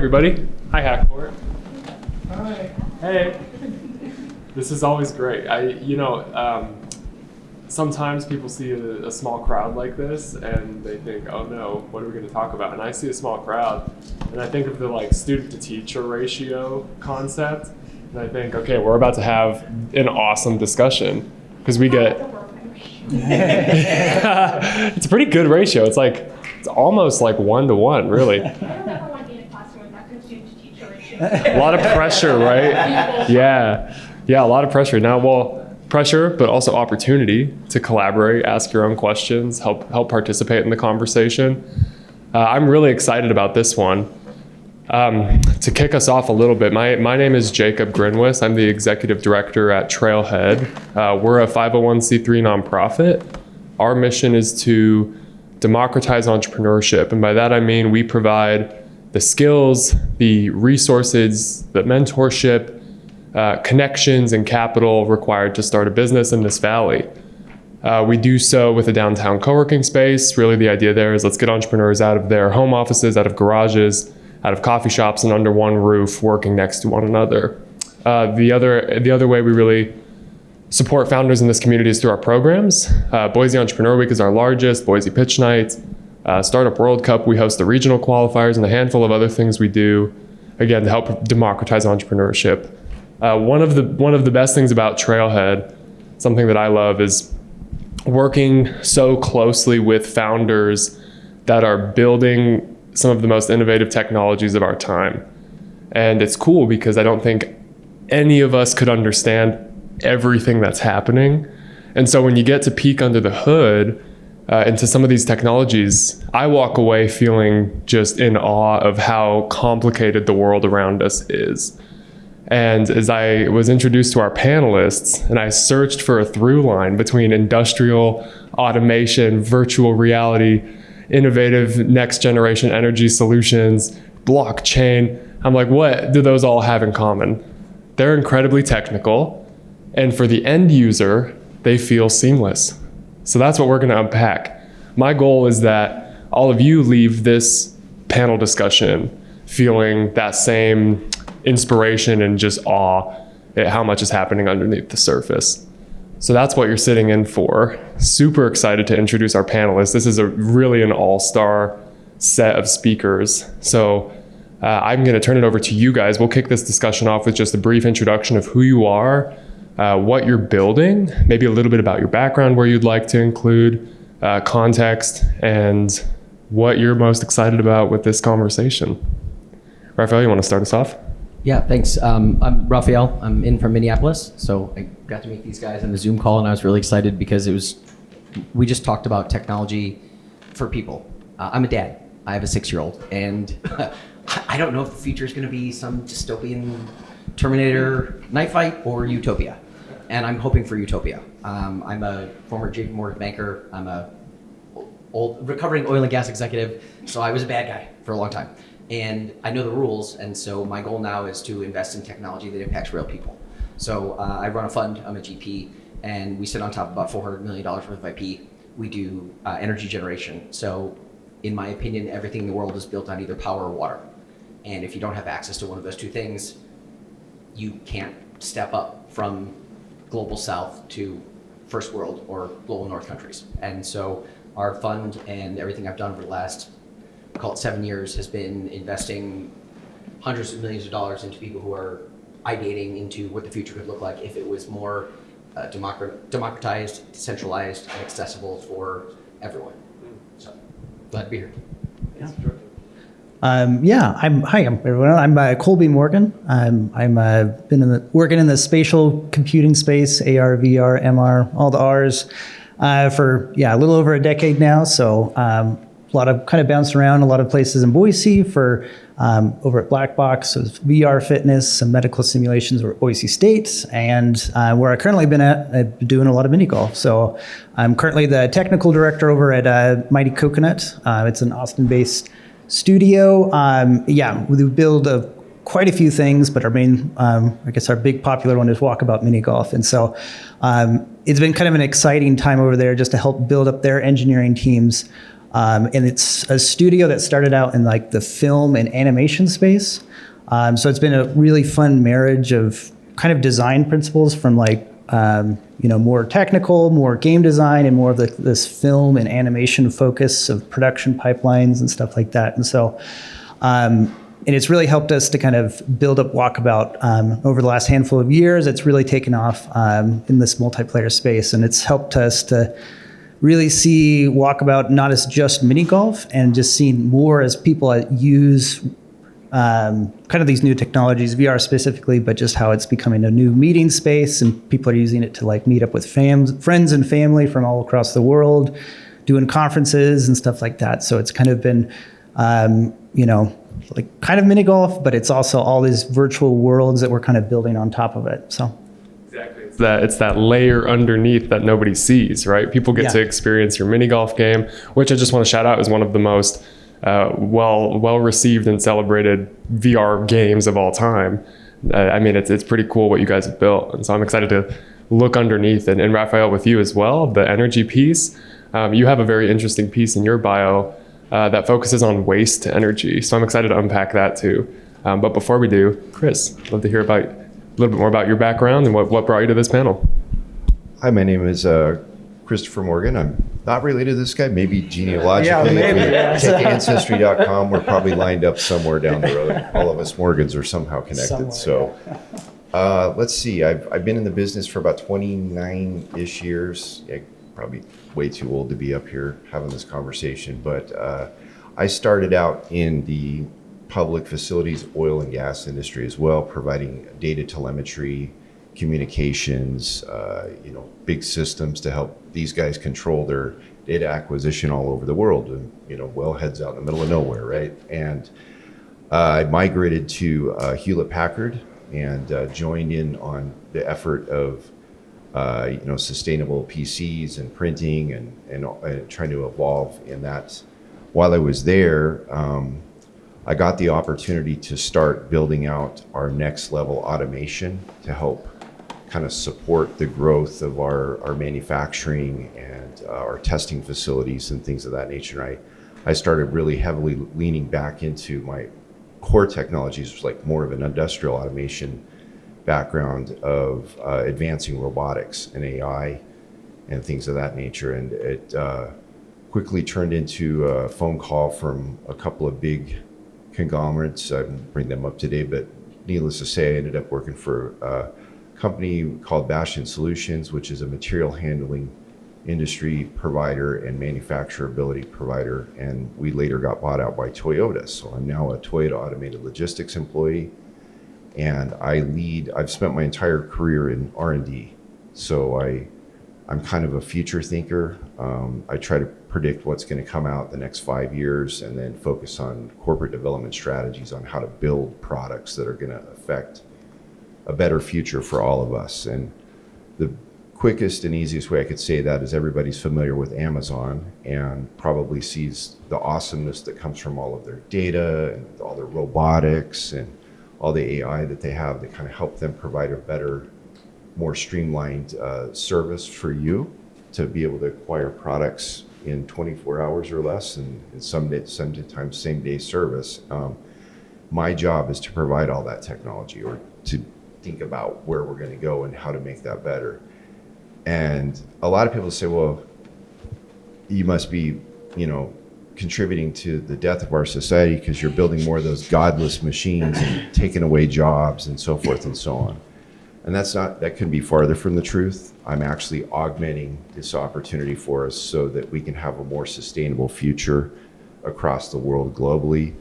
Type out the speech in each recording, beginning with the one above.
everybody. Hi, Hackport. Hi. Hey. This is always great. Sometimes people see a small crowd like this and they think, oh no, what are we going to talk about? And I see a small crowd and I think of the student to teacher ratio concept. And I think, okay, we're about to have an awesome discussion because we get, it's a pretty good ratio. It's almost like 1-to-1, really. I don't ever want to be in a classroom with that good student to teacher ratio. A lot of pressure, right? Yeah, a lot of pressure. Pressure, but also opportunity to collaborate, ask your own questions, help participate in the conversation. I'm really excited about this one. To kick us off a little bit, my name is Jacob Grinwis. I'm the executive director at Trailhead. We're a 501c3 nonprofit. Our mission is to democratize entrepreneurship, and by that I mean we provide the skills, the resources, the mentorship, connections and capital required to start a business in this valley. We do so with a downtown co-working space. Really the idea there is let's get entrepreneurs out of their home offices, out of garages, out of coffee shops and under one roof working next to one another. The other way we really support founders in this community is through our programs. Boise Entrepreneur Week is our largest, Boise Pitch Night, Startup World Cup. We host the regional qualifiers and a handful of other things we do, again, to help democratize entrepreneurship. One of the best things about Trailhead, something that I love, is working so closely with founders that are building some of the most innovative technologies of our time. And it's cool because I don't think any of us could understand everything that's happening. And so when you get to peek under the hood into some of these technologies, I walk away feeling just in awe of how complicated the world around us is. And as I was introduced to our panelists and I searched for a through line between industrial automation, virtual reality, innovative next generation energy solutions, blockchain, I'm like, what do those all have in common? They're incredibly technical, and for the end user, they feel seamless. So that's what we're going to unpack. My goal is that all of you leave this panel discussion feeling that same inspiration and just awe at how much is happening underneath the surface. So that's what you're sitting in for. Super excited to introduce our panelists. This is really an all-star set of speakers. So I'm going to turn it over to you guys. We'll kick this discussion off with just a brief introduction of who you are, what you're building, maybe a little bit about your background where you'd like to include context, and what you're most excited about with this conversation. Rafael, you want to start us off? Yeah, thanks. I'm Rafael. I'm in from Minneapolis. So I got to meet these guys on the Zoom call, and I was really excited because we just talked about technology for people. I'm a dad. I have a 6-year-old, and I don't know if the future is going to be some dystopian Terminator knife fight or utopia. And I'm hoping for utopia. I'm a former Jacob Morgan banker. I'm a old recovering oil and gas executive. So I was a bad guy for a long time. And I know the rules, and so my goal now is to invest in technology that impacts real people. So I run a fund, I'm a GP, and we sit on top of about $400 million worth of IP. We do energy generation. So in my opinion, everything in the world is built on either power or water. And if you don't have access to one of those two things, you can't step up from global south to first world or global north countries. And so our fund and everything I've done for the last, call it 7 years, has been investing hundreds of millions of dollars into people who are ideating into what the future could look like if it was more democratized, decentralized, and accessible for everyone. So glad to be here. Hi everyone. I'm Colby Morgan. I'm been working in the spatial computing space, AR, VR, MR, all the R's, for a little over a decade now. So a lot of kind of bounced around a lot of places in Boise for over at Black Box, so VR fitness, some medical simulations over at Boise State, and where I currently been at, I've been doing a lot of mini golf. So I'm currently the technical director over at Mighty Coconut. It's an Austin-based studio. We build quite a few things, but our main, I guess our big popular one is Walkabout Mini Golf. And so it's been kind of an exciting time over there just to help build up their engineering teams. And it's a studio that started out in like the film and animation space. So it's been a really fun marriage of kind of design principles from like, more technical, more game design, and more of this film and animation focus of production pipelines and stuff like that. And so, and it's really helped us to kind of build up Walkabout over the last handful of years. It's really taken off in this multiplayer space, and it's helped us to really see Walkabout not as just mini golf and just seeing more as people that use kind of these new technologies, VR specifically, but just how it's becoming a new meeting space, and people are using it to like meet up with friends and family from all across the world, doing conferences and stuff like that. So it's kind of been, like kind of mini golf, but it's also all these virtual worlds that we're kind of building on top of it. So. Exactly. It's that layer underneath that nobody sees, right? People get to experience your mini golf game, which I just want to shout out is one of the most well received and celebrated VR games of all time. It's pretty cool what you guys have built, and so I'm excited to look underneath. And Rafael, with you as well, the energy piece. You have a very interesting piece in your bio that focuses on waste to energy. So I'm excited to unpack that too. But before we do, Chris, I'd love to hear about a little bit more about your background and what brought you to this panel. Hi, my name is Christopher Morgan. I'm not related to this guy, maybe genealogically. If we check Ancestry.com, we're probably lined up somewhere down the road. All of us Morgans are somehow connected. Let's see. I've been in the business for about 29-ish years. Probably way too old to be up here having this conversation, but I started out in the public facilities oil and gas industry as well, providing data telemetry, communications, big systems to help these guys control their data acquisition all over the world, and wellheads out in the middle of nowhere, right? And I migrated to Hewlett Packard and joined in on the effort of sustainable PCs and printing and trying to evolve in that. While I was there, I got the opportunity to start building out our next level automation to help kind of support the growth of our manufacturing and our testing facilities and things of that nature. I started really heavily leaning back into my core technologies, which was like more of an industrial automation background of advancing robotics and AI and things of that nature. And it quickly turned into a phone call from a couple of big conglomerates. I won't bring them up today, but needless to say, I ended up working for a company called Bastion Solutions, which is a material handling industry provider and manufacturability provider. And we later got bought out by Toyota. So I'm now a Toyota automated logistics employee. And I've spent my entire career in R&D. So I'm kind of a future thinker. I try to predict what's going to come out the next 5 years and then focus on corporate development strategies on how to build products that are going to affect a better future for all of us. And the quickest and easiest way I could say that is everybody's familiar with Amazon and probably sees the awesomeness that comes from all of their data and all their robotics and all the AI that they have that kind of help them provide a better, more streamlined service for you to be able to acquire products in 24 hours or less, and sometimes same day service. My job is to provide all that technology, or to think about where we're going to go and how to make that better. And a lot of people say, well, you must be, contributing to the death of our society because you're building more of those godless machines and taking away jobs and so forth and so on. And that couldn't be farther from the truth. I'm actually augmenting this opportunity for us so that we can have a more sustainable future across the world globally.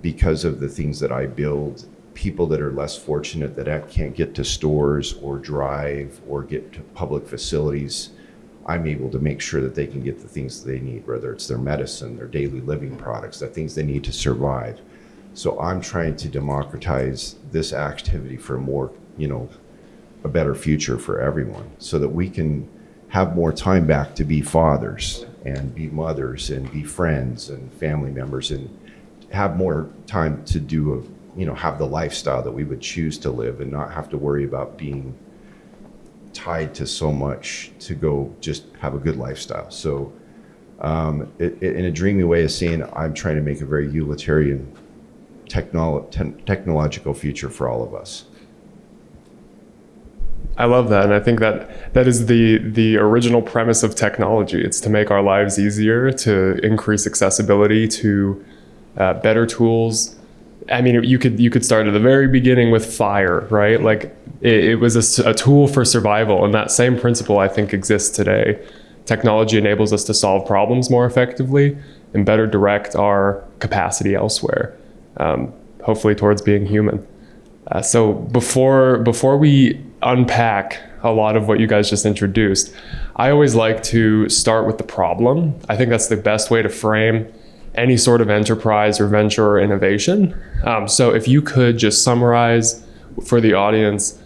Because of the things that I build, people that are less fortunate that can't get to stores or drive or get to public facilities, I'm able to make sure that they can get the things that they need, whether it's their medicine, their daily living products, the things they need to survive. So I'm trying to democratize this activity for a more, a better future for everyone, so that we can have more time back to be fathers and be mothers and be friends and family members, and have more time to do have the lifestyle that we would choose to live and not have to worry about being tied to so much to go just have a good lifestyle. So In a dreamy way of saying, I'm trying to make a very utilitarian technological future for all of us. I love that, and I think that is the original premise of technology. It's to make our lives easier, to increase accessibility to better tools. I mean, you could start at the very beginning with fire, right? Like it was a tool for survival, and that same principle I think exists today. Technology enables us to solve problems more effectively and better direct our capacity elsewhere, hopefully towards being human. So before we unpack a lot of what you guys just introduced, I always like to start with the problem. I think that's the best way to frame any sort of enterprise or venture or innovation. So if you could just summarize for the audience,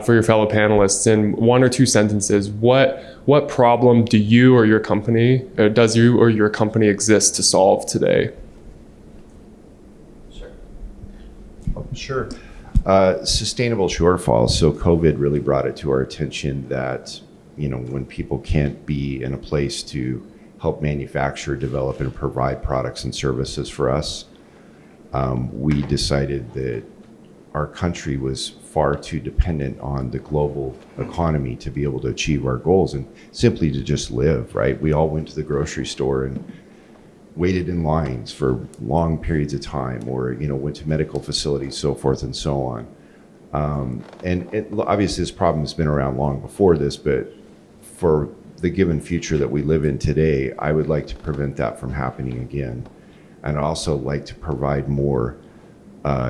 for your fellow panelists, in 1 or 2 sentences, what problem do you or your company, does you or your company exist to solve today? Sure. Sustainable shortfalls. So COVID really brought it to our attention that, when people can't be in a place to help manufacture, develop, and provide products and services for us, we decided that our country was far too dependent on the global economy to be able to achieve our goals and simply to just live, right? We all went to the grocery store and waited in lines for long periods of time, or went to medical facilities, so forth and so on. Obviously this problem has been around long before this, but for the given future that we live in today, I would like to prevent that from happening again. And I'd also like to provide more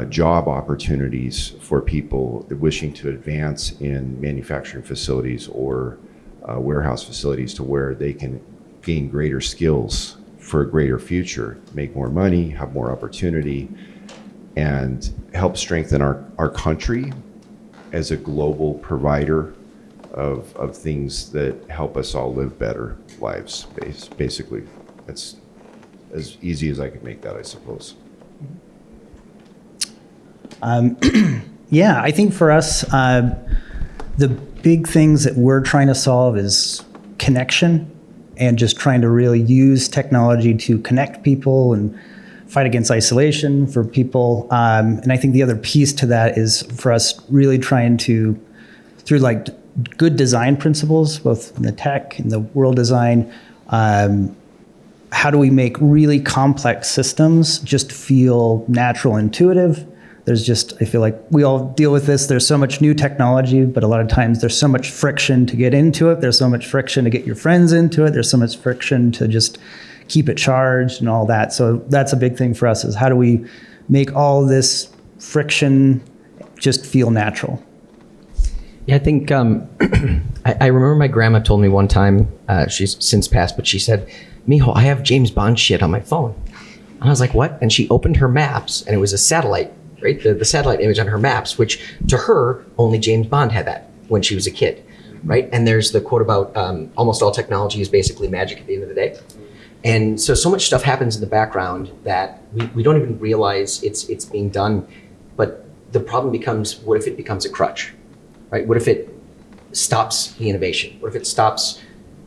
job opportunities for people wishing to advance in manufacturing facilities or warehouse facilities, to where they can gain greater skills for a greater future, make more money, have more opportunity, and help strengthen our country as a global provider of things that help us all live better lives, basically. That's as easy as I could make that, I suppose. Yeah, I think for us, the big things that we're trying to solve is connection, and just trying to really use technology to connect people and fight against isolation for people. And I think the other piece to that is for us really trying to, through like good design principles, both in the tech and the world design, how do we make really complex systems just feel natural, intuitive? I feel like we all deal with this. There's so much new technology, but a lot of times there's so much friction to get into it. There's so much friction to get your friends into it. There's so much friction to just keep it charged and all that. So that's a big thing for us, is how do we make all this friction just feel natural? Yeah, I think I remember my grandma told me one time, she's since passed, but she said, "Mijo, I have James Bond shit on my phone." And I was like, "What?" And she opened her maps, and it was a satellite, right? The satellite image on her maps, which to her, only James Bond had that when she was a kid, right? And there's the quote about almost all technology is basically magic at the end of the day. And so much stuff happens in the background that we don't even realize it's being done. But the problem becomes, what if it becomes a crutch, right? What if it stops the innovation? What if it stops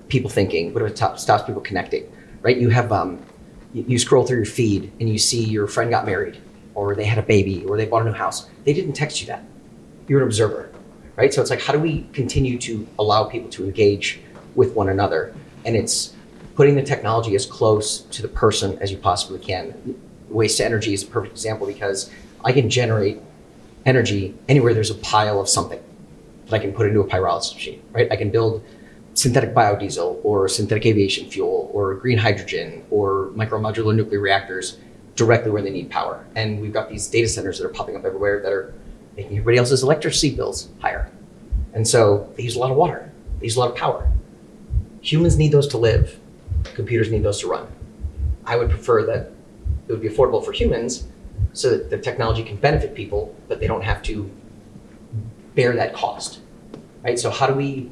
people thinking? What if it stops people connecting, right? You have, you scroll through your feed and you see your friend got married, or they had a baby, or they bought a new house. They didn't text you that. You're an observer, right? So it's like, how do we continue to allow people to engage with one another? And it's putting the technology as close to the person as you possibly can. Waste to energy is a perfect example, because I can generate energy anywhere there's a pile of something that I can put into a pyrolysis machine, right? I can build synthetic biodiesel, or synthetic aviation fuel, or green hydrogen, or micromodular nuclear reactors directly where they need power. And we've got these data centers that are popping up everywhere that are making everybody else's electricity bills higher. And so they use a lot of water, they use a lot of power. Humans need those to live, computers need those to run. I would prefer that it would be affordable for humans so that the technology can benefit people, but they don't have to bear that cost, right? So how do we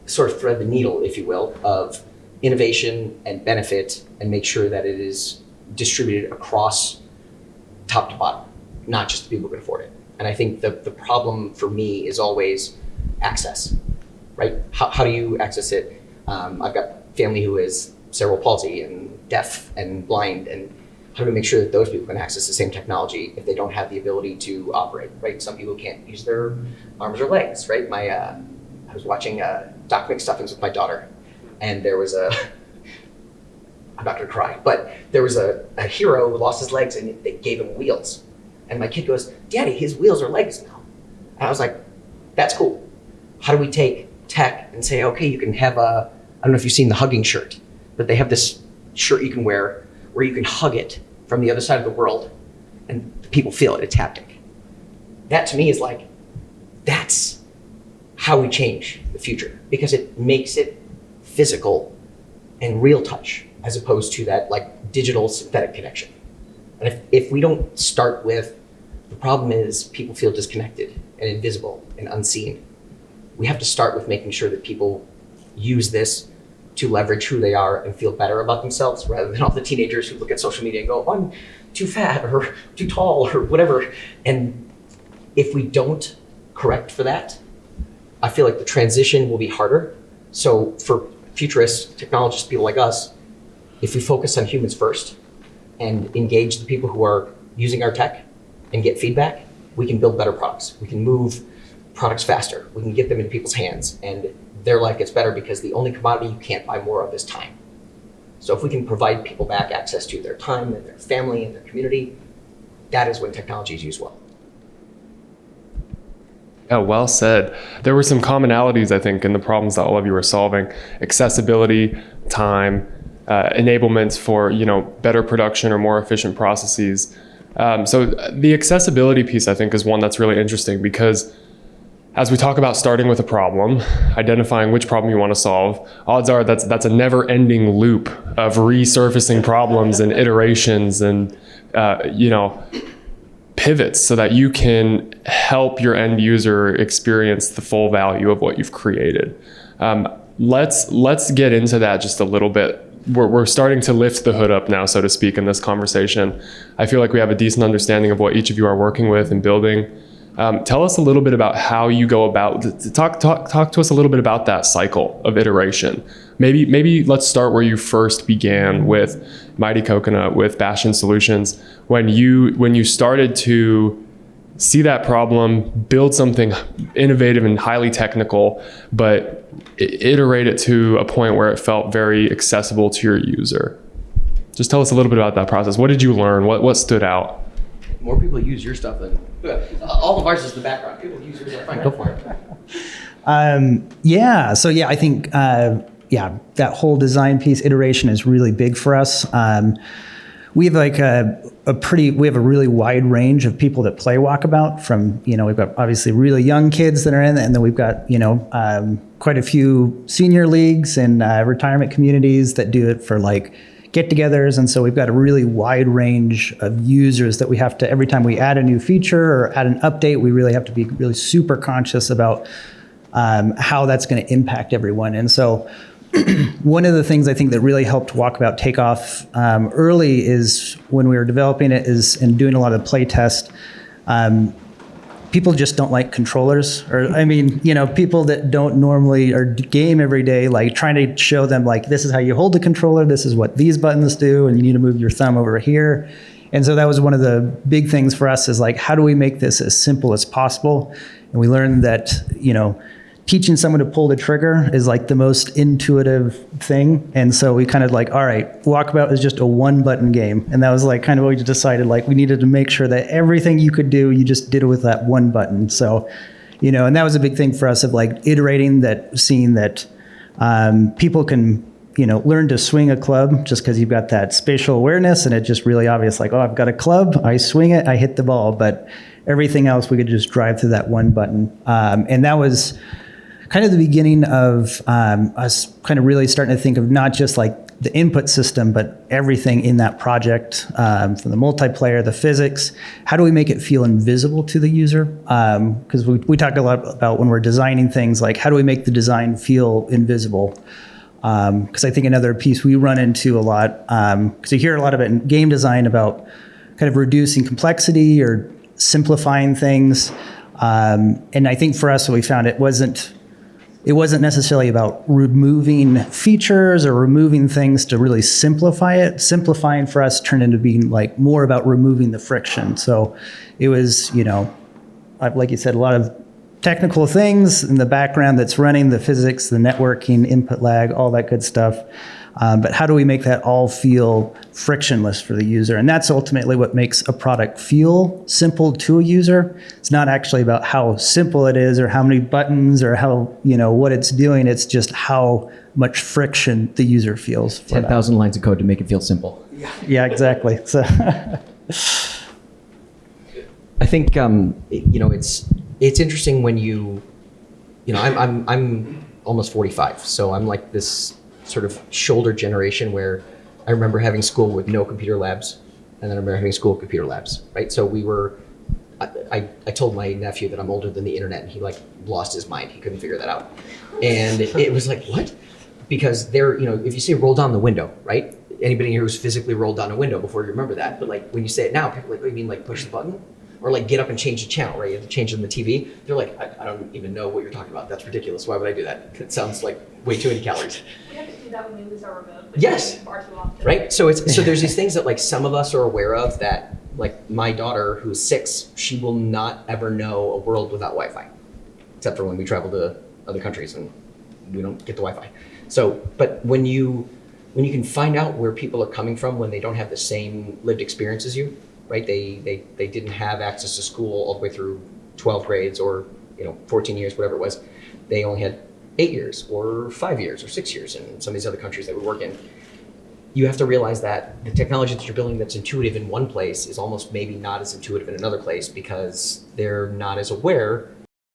sort of thread the needle, if you will, of innovation and benefit, and make sure that it is distributed across top to bottom, not just the people who can afford it? And I think the problem for me is always access, right? How do you access it? I've got family who is cerebral palsy and deaf and blind, and how do we make sure that those people can access the same technology if they don't have the ability to operate, right? Some people can't use their arms or legs, right? I was watching Doc McStuffins with my daughter, and there was I'm not gonna cry, but there was a hero who lost his legs and they gave him wheels. And my kid goes, Daddy, his wheels are legs now. And I was like, that's cool. How do we take tech and say, okay, you can have I don't know if you've seen the hugging shirt, but they have this shirt you can wear where you can hug it from the other side of the world and people feel it, it's haptic. That to me is like, that's how we change the future, because it makes it physical and real touch as opposed to that like digital synthetic connection. And if we don't start with, the problem is people feel disconnected and invisible and unseen. We have to start with making sure that people use this to leverage who they are and feel better about themselves, rather than all the teenagers who look at social media and go, oh, I'm too fat or too tall or whatever. And if we don't correct for that, I feel like the transition will be harder. So for futurists, technologists, people like us, if we focus on humans first and engage the people who are using our tech and get feedback, we can build better products. We can move products faster. We can get them into people's hands and their life gets better, because the only commodity you can't buy more of is time. So if we can provide people back access to their time and their family and their community, that is when technology is used well. Yeah, well said. There were some commonalities, I think, in the problems that all of you were solving: accessibility, time, enablements for better production or more efficient processes. So the accessibility piece, I think, is one that's really interesting, because as we talk about starting with a problem, identifying which problem you want to solve, odds are that's a never-ending loop of resurfacing problems and iterations and pivots, so that you can help your end user experience the full value of what you've created. Let's get into that just a little bit. We're starting to lift the hood up now, so to speak, in this conversation. I feel like we have a decent understanding of what each of you are working with and building. Tell us a little bit about how you go about, talk to us a little bit about that cycle of iteration. Maybe let's start where you first began with Mighty Coconut, with Bastion Solutions, when you started to see that problem, build something innovative and highly technical, but iterate it to a point where it felt very accessible to your user. Just tell us a little bit about that process. What did you learn? What stood out? More people use your stuff than all of ours is the background. People use yours. Fine, go for it. I think that whole design piece, iteration, is really big for us. We have like we have a really wide range of people that play Walkabout. From we've got obviously really young kids that are in it, and then we've got quite a few senior leagues and retirement communities that do it for like get-togethers. And so we've got a really wide range of users that we have to, every time we add a new feature or add an update, we really have to be really super conscious about how that's going to impact everyone. And so one of the things I think that really helped Walkabout take off early is when we were developing it and doing a lot of the play test, people just don't like controllers, people that don't normally or game every day, like trying to show them like, this is how you hold the controller, this is what these buttons do, and you need to move your thumb over here. And so that was one of the big things for us, is like, how do we make this as simple as possible? And we learned that, teaching someone to pull the trigger is like the most intuitive thing. And so we kind of like, all right, Walkabout is just a one button game. And that was like kind of what we decided, like we needed to make sure that everything you could do, you just did it with that one button. So, and that was a big thing for us, of like iterating that, seeing that people can, learn to swing a club just because you've got that spatial awareness, and it's just really obvious, like, oh, I've got a club, I swing it, I hit the ball. But everything else we could just drive through that one button. And that was kind of the beginning of us kind of really starting to think of not just like the input system, but everything in that project, from the multiplayer, the physics. How do we make it feel invisible to the user? Because we talk a lot about when we're designing things, like how do we make the design feel invisible? Because I think another piece we run into a lot, because you hear a lot of it in game design about kind of reducing complexity or simplifying things. And I think for us, what we found, it wasn't it wasn't necessarily about removing features or removing things to really simplify it. Simplifying for us turned into being like more about removing the friction. So it was, like you said, a lot of technical things in the background that's running, the physics, the networking, input lag, all that good stuff. But how do we make that all feel frictionless for the user? And that's ultimately what makes a product feel simple to a user. It's not actually about how simple it is or how many buttons or how, what it's doing. It's just how much friction the user feels. 10,000 lines of code to make it feel simple. Yeah, exactly. So I think it's interesting when I'm almost 45, so I'm like this sort of shoulder generation where I remember having school with no computer labs, and then I remember having school with computer labs, right? So I told my nephew that I'm older than the internet, and he like lost his mind. He couldn't figure that out, and it was like, what? Because if you say roll down the window, right? Anybody here who's physically rolled down a window before, you remember that, but like when you say it now, people are like, what do you mean, like push the button? Or like get up and change the channel, right? You have to change it on the TV. They're like, I don't even know what you're talking about. That's ridiculous. Why would I do that? It sounds like way too many calories. We have to do that when we lose our remote. Yes. Far too often. Right? So there's these things that like some of us are aware of that, like my daughter who's 6, she will not ever know a world without Wi-Fi, except for when we travel to other countries and we don't get the Wi-Fi. So, but when you can find out where people are coming from when they don't have the same lived experience as you, right? They didn't have access to school all the way through 12 grades or 14 years, whatever it was. They only had 8 years or 5 years or 6 years in some of these other countries that we work in. You have to realize that the technology that you're building that's intuitive in one place is almost maybe not as intuitive in another place because they're not as aware